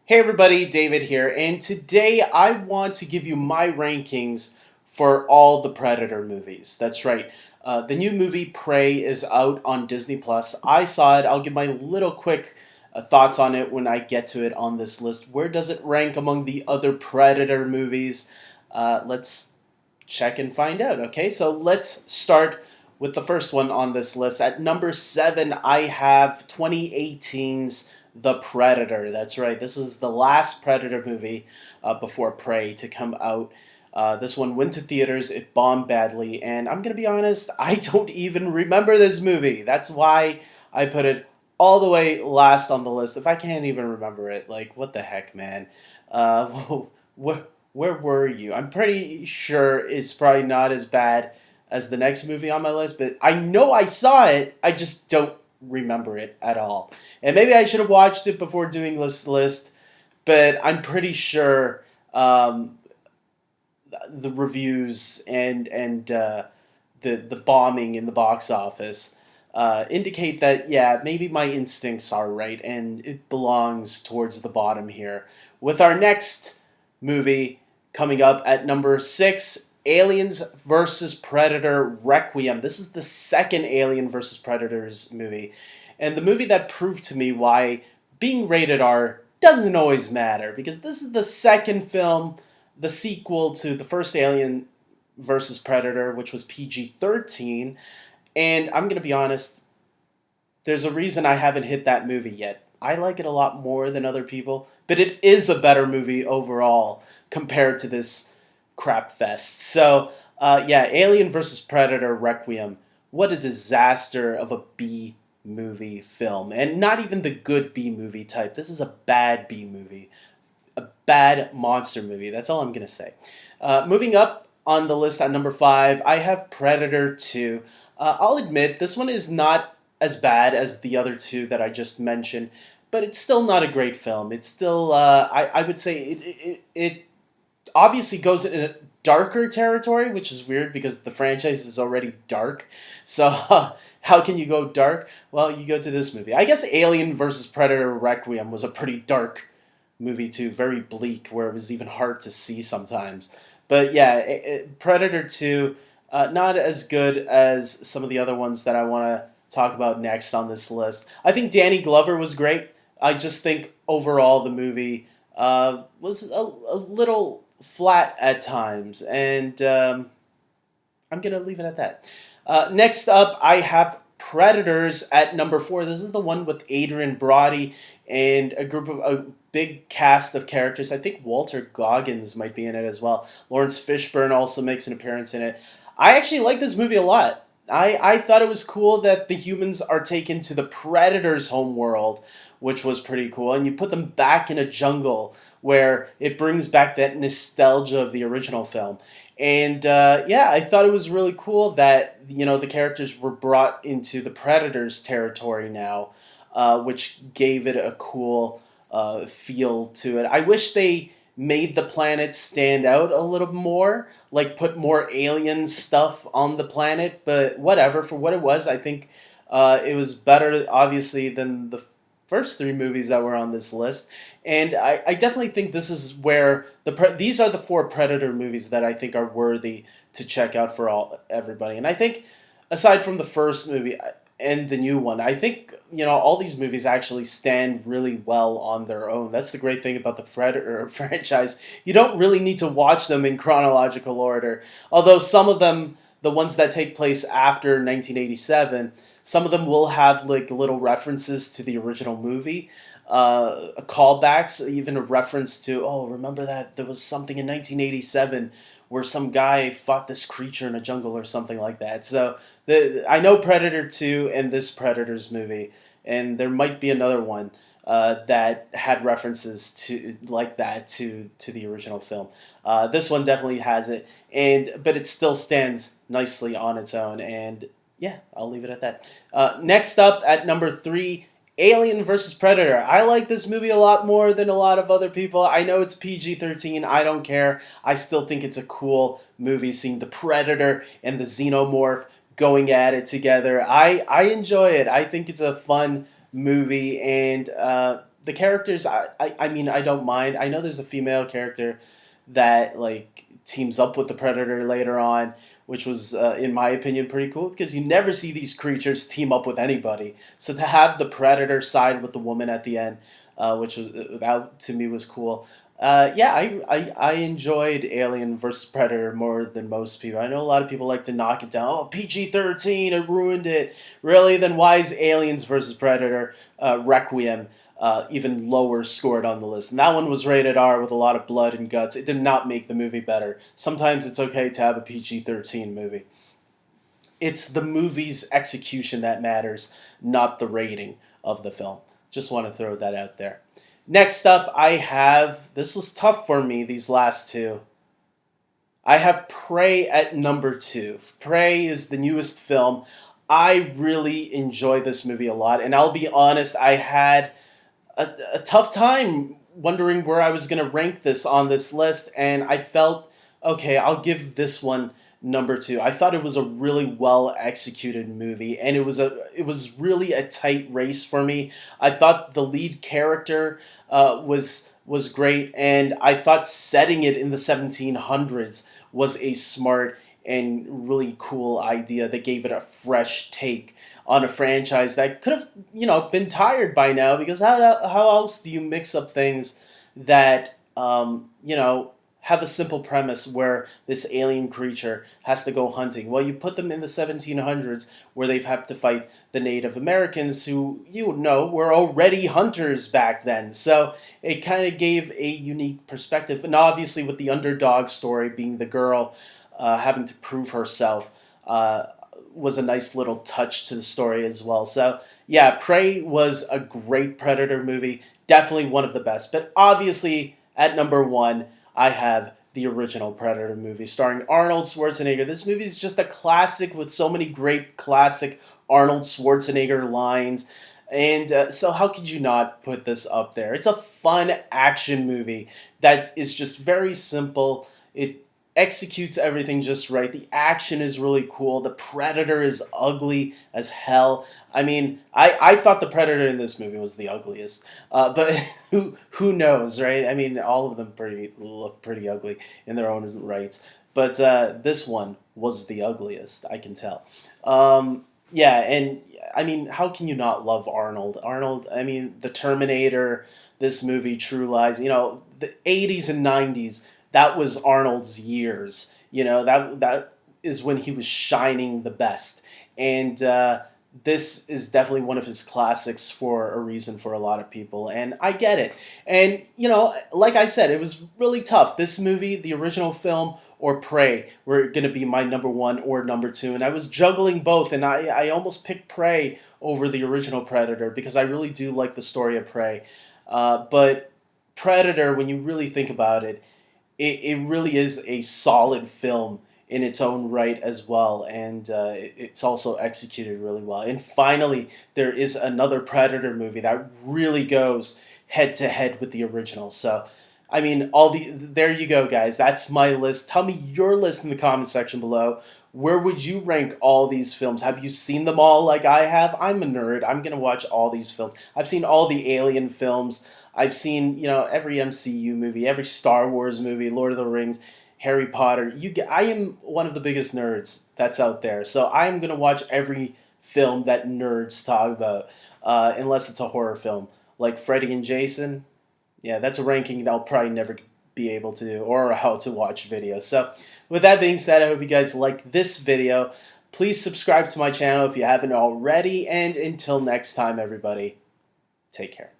Hey everybody, David here, and today I want to give you my rankings for all the Predator movies. That's right. The new movie Prey is out on Disney Plus. I saw it. I'll give my little quick thoughts on it when I get to it on this list. Where does it rank among the other Predator movies? Let's check and find out. Okay, so let's start with the first one on this list. At number 7, I have 2018's The Predator. That's right. This is the last Predator movie before Prey to come out. This one went to theaters. It bombed badly, and I'm gonna be honest, I don't even remember this movie. That's why I put it all the way last on the list. If I can't even remember it, like what the heck, man? Uh, where were you? I'm pretty sure it's probably not as bad as the next movie on my list, but I know I saw it. I just don't remember it at all. And maybe I should have watched it before doing this list, but I'm pretty sure the reviews and the bombing in the box office indicate that yeah, maybe my instincts are right, and it belongs towards the bottom here. With our next movie coming up at number 6, Aliens versus Predator Requiem. This is the second Alien versus Predators movie, and the movie that proved to me why being rated R doesn't always matter, because this is the second film, the sequel to the first Alien versus Predator, which was PG-13, and I'm going to be honest, there's a reason I haven't hit that movie yet. I like it a lot more than other people, but it is a better movie overall compared to this crap fest. So, yeah, Alien versus Predator Requiem. What a disaster of a B movie film. And not even the good B movie type. This is a bad B movie. A bad monster movie. That's all I'm going to say. Moving up on the list at number 5, I have Predator 2. I'll admit, this one is not as bad as the other two that I just mentioned, but it's still not a great film. It's still, I would say, it obviously goes in a darker territory, which is weird because the franchise is already dark. So, how can you go dark? Well, you go to this movie. I guess Alien versus Predator Requiem was a pretty dark movie too, very bleak, where it was even hard to see sometimes. But yeah, Predator 2, not as good as some of the other ones that I want to talk about next on this list. I think Danny Glover was great. I just think overall the movie was a little flat at times, and I'm going to leave it at that. Next up, I have Predators at number 4. This is the one with Adrian Brody and a big cast of characters. I think Walter Goggins might be in it as well. Lawrence Fishburne also makes an appearance in it. I actually like this movie a lot. I thought it was cool that the humans are taken to the Predator's home world, which was pretty cool. And you put them back in a jungle where it brings back that nostalgia of the original film. And yeah, I thought it was really cool that the characters were brought into the Predator's territory now, which gave it a cool feel to it. I wish they made the planet stand out a little more, like put more alien stuff on the planet. But whatever, for what it was, I think it was better, obviously, than the first 3 movies that were on this list. And I definitely think this is where these are the 4 Predator movies that I think are worthy to check out for everybody. And I think aside from the first movie and the new one, I think all these movies actually stand really well on their own. That's the great thing about the Predator franchise. You don't really need to watch them in chronological order. Although some of them, the ones that take place after 1987, some of them will have like little references to the original movie, callbacks, even a reference to, oh, remember that there was something in 1987 where some guy fought this creature in a jungle or something like that. So I know Predator 2 and this Predators movie, and there might be another one that had references to like that to the original film. This one definitely has it, but it still stands nicely on its own. And yeah, I'll leave it at that. Next up at number 3, Alien versus Predator. I like this movie a lot more than a lot of other people. I know it's PG-13. I don't care. I still think it's a cool movie, seeing the Predator and the Xenomorph going at it together. I enjoy it. I think it's a fun movie, and the characters, I mean, I don't mind. I know there's a female character that like teams up with the Predator later on, which was, in my opinion, pretty cool because you never see these creatures team up with anybody. So to have the Predator side with the woman at the end, which was that to me was cool. Yeah, I enjoyed Alien versus Predator more than most people. I know a lot of people like to knock it down. Oh, PG-13, it ruined it. Really? Then why is Aliens versus Predator Requiem even lower scored on the list? And that one was rated R with a lot of blood and guts. It did not make the movie better. Sometimes it's okay to have a PG-13 movie. It's the movie's execution that matters, not the rating of the film. Just want to throw that out there. Next up, I have, this was tough for me, these last two. I have Prey at number 2. Prey is the newest film. I really enjoy this movie a lot, and I'll be honest, I had a tough time wondering where I was going to rank this on this list, and I felt, okay, I'll give this one number 2. I thought it was a really well executed movie, and it was really a tight race for me. I thought the lead character was great, and I thought setting it in the 1700s was a smart and really cool idea that gave it a fresh take on a franchise that could have, been tired by now, because how else do you mix up things that, have a simple premise where this alien creature has to go hunting? Well, you put them in the 1700s where they've had to fight the Native Americans who, were already hunters back then. So it kind of gave a unique perspective. And obviously with the underdog story being the girl having to prove herself was a nice little touch to the story as well. So yeah, Prey was a great Predator movie. Definitely one of the best. But obviously at number 1, I have the original Predator movie starring Arnold Schwarzenegger. This movie is just a classic with so many great classic Arnold Schwarzenegger lines. And so how could you not put this up there? It's a fun action movie that is just very simple. It executes everything just right. The action is really cool. The Predator is ugly as hell. I mean, I thought the Predator in this movie was the ugliest. But who knows, right? I mean, all of them look pretty ugly in their own rights. But this one was the ugliest, I can tell. Yeah, and I mean, how can you not love Arnold? Arnold, I mean, the Terminator, this movie, True Lies, the 80s and 90s, that was Arnold's years. That is when he was shining the best. And this is definitely one of his classics for a reason for a lot of people. And I get it. And, like I said, it was really tough. This movie, the original film, or Prey were going to be my number 1 or number 2. And I was juggling both. And I almost picked Prey over the original Predator because I really do like the story of Prey. But Predator, when you really think about it, it really is a solid film in its own right as well, and it's also executed really well. And finally, there is another Predator movie that really goes head to head with the original. So, I mean, there you go, guys. That's my list. Tell me your list in the comment section below. Where would you rank all these films? Have you seen them all like I have? I'm a nerd. I'm gonna watch all these films. I've seen all the Alien films. I've seen, every MCU movie, every Star Wars movie, Lord of the Rings, Harry Potter. I am one of the biggest nerds that's out there. So I am going to watch every film that nerds talk about, unless it's a horror film. Like Freddy and Jason. Yeah, that's a ranking that I'll probably never be able to do, or how to watch videos. So with that being said, I hope you guys like this video. Please subscribe to my channel if you haven't already. And until next time, everybody, take care.